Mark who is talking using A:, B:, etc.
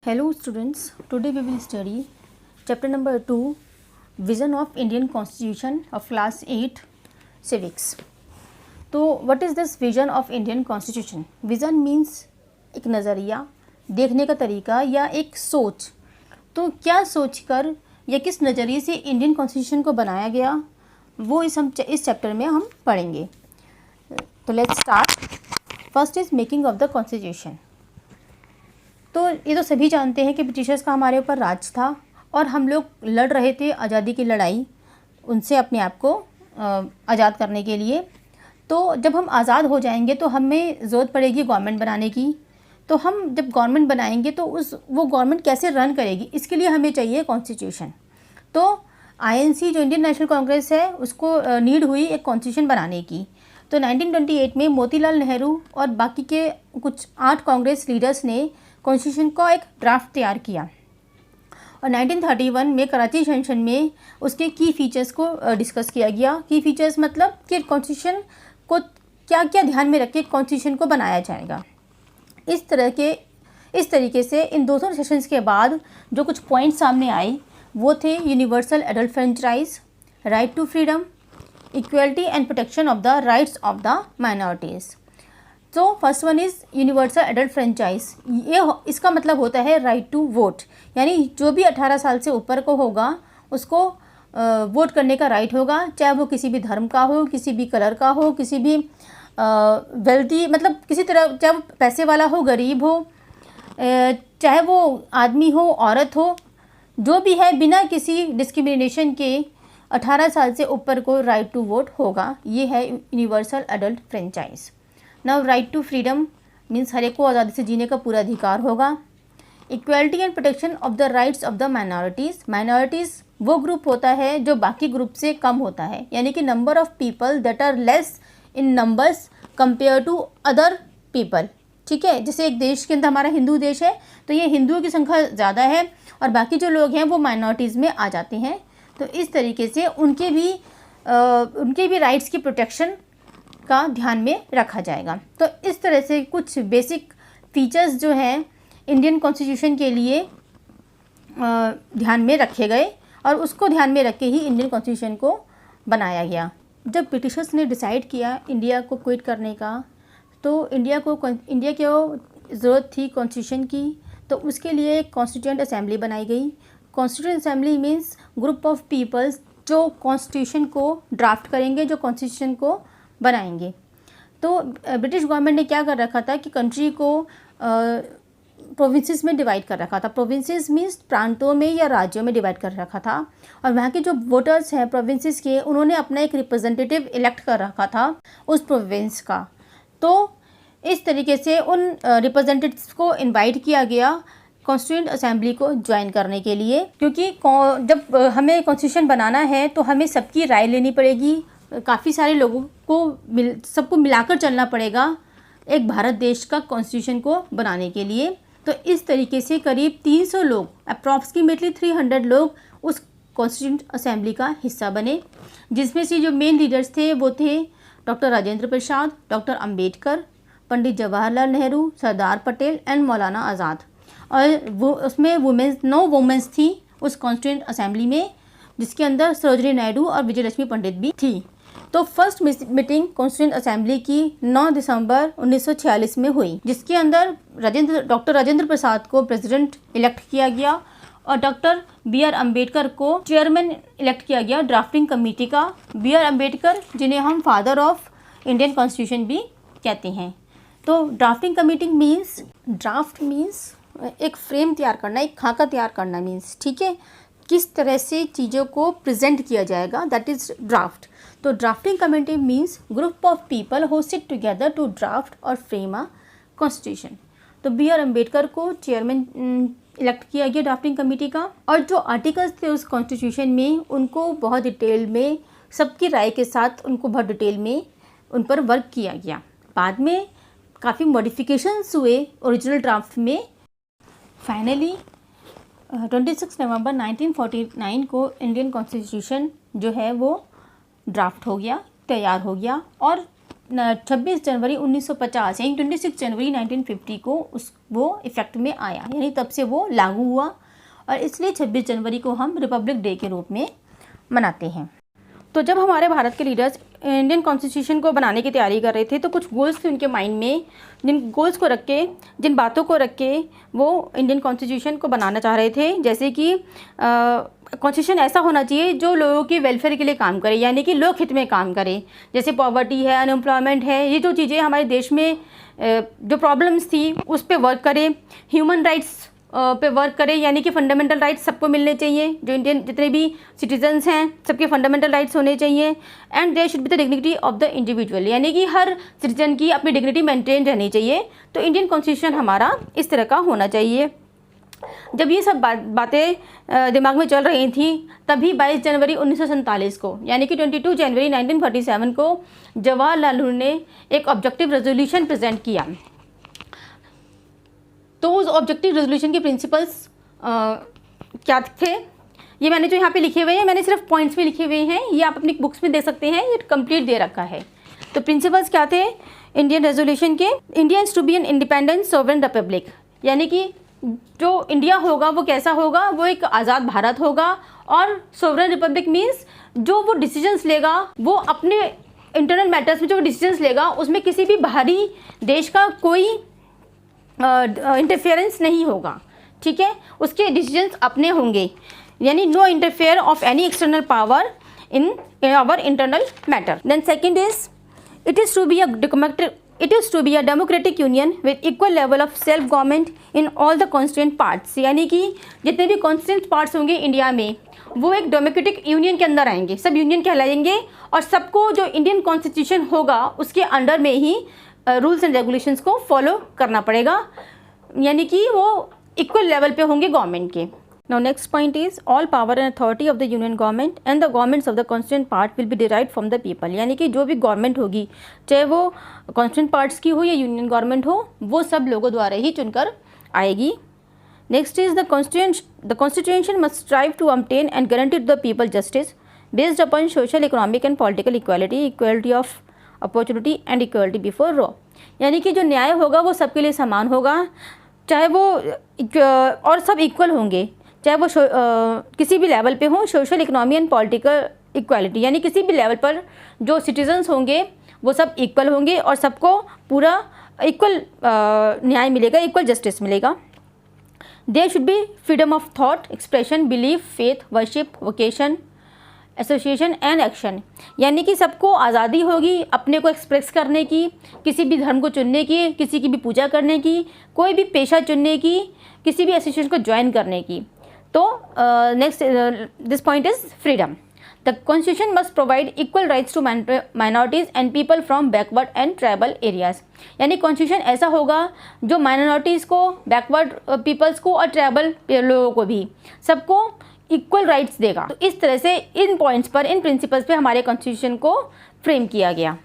A: Hello students, today we will study chapter number 2, Vision of Indian Constitution of class 8 Civics. तो what is this vision of Indian Constitution? Vision means एक नज़रिया, देखने का तरीका या एक सोच. तो क्या सोचकर या किस नज़रिए से इंडियन कॉन्स्टिट्यूशन को बनाया गया वो इस चैप्टर में हम पढ़ेंगे. तो let's start. First is making of the constitution. तो ये तो सभी जानते हैं कि ब्रिटिशर्स का हमारे ऊपर राज था और हम लोग लड़ रहे थे आज़ादी की लड़ाई उनसे अपने आप को आज़ाद करने के लिए. तो जब हम आज़ाद हो जाएंगे तो हमें ज़रूरत पड़ेगी गवर्नमेंट बनाने की. तो हम जब गवर्नमेंट बनाएंगे तो वो गवर्नमेंट कैसे रन करेगी, इसके लिए हमें चाहिए कॉन्स्टिट्यूशन. तो आईएनसी जो इंडियन नेशनल कांग्रेस है उसको नीड हुई एक कॉन्स्टिट्यूशन बनाने की. तो 1928 में मोतीलाल नेहरू और बाकी के कुछ 8 कांग्रेस लीडर्स ने कॉन्स्टिट्यूशन का एक ड्राफ्ट तैयार किया और 1931 में कराची सेशन में उसके की फीचर्स को डिस्कस किया गया. की फीचर्स मतलब कि कॉन्स्टिट्यूशन को क्या क्या ध्यान में रख के कॉन्स्टिट्यूशन को बनाया जाएगा. इस तरीके से इन 200 सेशंस के बाद जो कुछ पॉइंट सामने आए वो थे universal adult franchise, right to freedom, equality and protection of the rights of the minorities. तो first one is universal adult franchise. ये इसका मतलब होता है राइट टू वोट, यानी जो भी 18 साल से ऊपर को होगा उसको वोट करने का राइट होगा, चाहे वो किसी भी धर्म का हो, किसी भी कलर का हो, किसी भी वेल्थी मतलब किसी तरह, चाहे वो पैसे वाला हो, गरीब हो, चाहे वो आदमी हो, औरत हो, जो भी है, बिना किसी डिस्क्रिमिनेशन के 18 साल से ऊपर को राइट टू वोट होगा. ये है universal adult franchise. Now right to freedom means हर एक को आज़ादी से जीने का पूरा अधिकार होगा. Equality and protection of the rights of the minorities. Minorities वो ग्रुप होता है जो बाकी ग्रुप से कम होता है, यानी कि number of people that are less in numbers compare to other people. ठीक है, जैसे एक देश के अंदर हमारा हिंदू देश है तो ये हिंदुओं की संख्या ज़्यादा है और बाकी जो लोग हैं वो माइनॉरिटीज़ में आ जाते हैं. तो इस तरीके से उनके भी राइट्स की प्रोटेक्शन का ध्यान में रखा जाएगा. तो इस तरह से कुछ बेसिक फीचर्स जो हैं इंडियन कॉन्स्टिट्यूशन के लिए ध्यान में रखे गए और उसको ध्यान में रख के ही इंडियन कॉन्स्टिट्यूशन को बनाया गया. जब ब्रिटिशर्स ने डिसाइड किया इंडिया को क्विट करने का तो इंडिया को ज़रूरत थी कॉन्स्टिट्यूशन की. तो उसके लिए एक कॉन्स्टिट्यूएंट असेंबली बनाई गई. Constituent assembly means group of peoples जो कॉन्स्टिट्यूशन को ड्राफ्ट करेंगे, जो कॉन्स्टिट्यूशन को बनाएंगे. तो ब्रिटिश गवर्नमेंट ने क्या कर रखा था कि कंट्री को प्रोविंसेस में डिवाइड कर रखा था. प्रोविंसेस मीन्स प्रांतों में या राज्यों में डिवाइड कर रखा था और वहाँ के जो वोटर्स हैं प्रोविंसेस के, उन्होंने अपना एक रिप्रेजेंटेटिव इलेक्ट कर रखा था उस प्रोविंस का. तो इस तरीके से उन रिप्रेजेंटेटिव्स को इनवाइट किया गया कॉन्स्टिट्यूएंट असेंबली को ज्वाइन करने के लिए, क्योंकि जब हमें कॉन्स्टिट्यूशन बनाना है तो हमें सबकी राय लेनी पड़ेगी. काफ़ी सारे लोगों को सबको मिलाकर चलना पड़ेगा एक भारत देश का कॉन्स्टिट्यूशन को बनाने के लिए. तो इस तरीके से करीब 300 लोग, अप्रॉक्सीमेटली 300 लोग उस कॉन्स्टिट्यूएंट असेंबली का हिस्सा बने, जिसमें से जो मेन लीडर्स थे वो थे doctor Rajendra Prasad, doctor Ambedkar, Pandit Jawaharlal Nehru, Sardar Patel and मौलाना आज़ाद. और वो उसमें 9 वुमेंस थी उस कॉन्स्टिट्यूएंट असेंबली में, जिसके अंदर सरोजिनी नायडू और विजयलक्ष्मी पंडित भी थी. तो फर्स्ट मीटिंग कॉन्स्टिट्यूएंट असेंबली की 9 दिसंबर 1946 में हुई, जिसके अंदर डॉक्टर राजेंद्र प्रसाद को प्रेसिडेंट इलेक्ट किया गया और डॉक्टर बी.आर. अम्बेडकर को चेयरमैन इलेक्ट किया गया ड्राफ्टिंग कमेटी का. बी.आर. अम्बेडकर जिन्हें हम फादर ऑफ इंडियन कॉन्स्टिट्यूशन भी कहते हैं. तो ड्राफ्टिंग कमेटी ड्राफ्ट मीन्स एक फ्रेम तैयार करना, एक खाका तैयार करना मीन्स, ठीक है, किस तरह से चीज़ों को प्रेजेंट किया जाएगा, दैट इज़ ड्राफ्ट. तो drafting committee means group of people who sit together to draft और फ्रेम अ कॉन्स्टिट्यूशन. तो बी.आर. अम्बेडकर को चेयरमैन इलेक्ट किया गया ड्राफ्टिंग कमेटी का. और जो आर्टिकल्स थे उस कॉन्स्टिट्यूशन में उनको बहुत डिटेल में, सबकी राय के साथ उनको बहुत डिटेल में उन पर वर्क किया गया. बाद में काफ़ी मॉडिफिकेशंस हुए ओरिजिनल ड्राफ्ट में. फाइनली 26 नवंबर 1949 को इंडियन कॉन्स्टिट्यूशन जो है वो ड्राफ्ट हो गया, तैयार हो गया और 26 जनवरी 1950 यानी 26 जनवरी 1950 को वो इफ़ेक्ट में आया, यानी तब से वो लागू हुआ और इसलिए 26 जनवरी को हम रिपब्लिक डे के रूप में मनाते हैं। तो जब हमारे भारत के लीडर्स इंडियन कॉन्स्टिट्यूशन को बनाने की तैयारी कर रहे थे तो कुछ गोल्स थे उनके माइंड में, जिन गोल्स को रख के, जिन बातों को रख के वो इंडियन कॉन्स्टिट्यूशन को बनाना चाह रहे थे, जैसे कि कॉन्स्टिट्यूशन ऐसा होना चाहिए जो लोगों के वेलफेयर के लिए काम करे, यानी कि लोक हित में काम करे। जैसे पॉवर्टी है, अनएम्प्लॉयमेंट है, ये जो चीज़ें हमारे देश में जो प्रॉब्लम्स थी उस पर वर्क करे। ह्यूमन राइट्स पे वर्क करे, यानी कि फंडामेंटल राइट्स सबको मिलने चाहिए, जो इंडियन जितने भी सिटीजन्स हैं सबके फंडामेंटल राइट्स होने चाहिए। And there should be the dignity of the individual, यानी कि हर सिटीजन की अपनी डिग्निटी मेंटेन रहनी चाहिए। तो इंडियन कॉन्स्टिट्यूशन हमारा इस तरह का होना चाहिए। जब ये सब बातें दिमाग में चल रही थी तभी 22 जनवरी 1947 को, यानी कि 22 जनवरी 1947 को जवाहरलाल नेहरू ने एक ऑब्जेक्टिव रेजोल्यूशन प्रेजेंट किया। तो उस ऑब्जेक्टिव रेजोल्यूशन के प्रिंसिपल्स क्या थे, ये मैंने जो यहाँ पे लिखे हुए हैं, मैंने सिर्फ पॉइंट्स में लिखे हुए हैं, ये आप अपनी बुक्स में देख सकते हैं, ये कंप्लीट दे रखा है। तो प्रिंसिपल्स क्या थे इंडियन रेजोल्यूशन के? Indians to be an independent sovereign republic, यानी कि जो इंडिया होगा वो कैसा होगा, वो एक आज़ाद भारत होगा। और सोवरेन रिपब्लिक मीन्स जो वो डिसीजंस लेगा वो अपने इंटरनल मैटर्स में जो डिसीजंस लेगा उसमें किसी भी बाहरी देश का कोई इंटरफेरेंस नहीं होगा, ठीक है, उसके डिसीजंस अपने होंगे, यानी no interfere of any external power in our internal matter. Then second is it is to be a democratic union with equal level of self government in all the constituent parts, यानी कि जितने भी constituent parts होंगे India में वो एक democratic union के अंदर आएंगे, सब यूनियन कहलाएंगे और सबको जो इंडियन कॉन्स्टिट्यूशन होगा उसके अंडर में ही रूल्स एंड रेगुलेशंस को फॉलो करना पड़ेगा, यानी कि वो इक्वल लेवल पे होंगे गवर्नमेंट के। Now next point is all power and authority of the union government and the governments of the constituent part will be derived from the people, यानी कि जो भी गवर्नमेंट होगी चाहे वो कॉन्स्टिट्यूएंट पार्ट्स की हो या यूनियन गवर्नमेंट हो, वो सब लोगों द्वारा ही चुनकर आएगी। Next is the constitution must strive to obtain and guarantee to the people justice based upon social, economic and political equality, equality of opportunity and equality before law, यानी कि जो न्याय होगा वो सबके लिए समान होगा, चाहे वो और सब इक्वल होंगे, चाहे वो किसी भी लेवल पे हो, social, economy and political equality, यानी किसी भी लेवल पर जो सिटीजन्स होंगे वो सब इक्वल होंगे और सबको पूरा इक्वल न्याय मिलेगा, इक्वल जस्टिस मिलेगा। There should be freedom of thought, expression, belief, faith, worship, vocation, association and action, यानी कि सबको आज़ादी होगी अपने को एक्सप्रेस करने की, किसी भी धर्म को चुनने की, किसी की भी पूजा करने की, कोई भी पेशा चुनने की, किसी भी एसोसिएशन को ज्वाइन करने की। तो next this point is freedom. The constitution must provide equal rights to minorities and people from backward and tribal areas, यानी कॉन्स्टिट्यूशन ऐसा होगा जो माइनॉरिटीज़ को, बैकवर्ड पीपल्स को और ट्राइबल लोगों को भी सबको इक्वल राइट्स देगा। तो इस तरह से इन पॉइंट्स पर, इन प्रिंसिपल्स पे हमारे कॉन्स्टिट्यूशन को फ्रेम किया गया।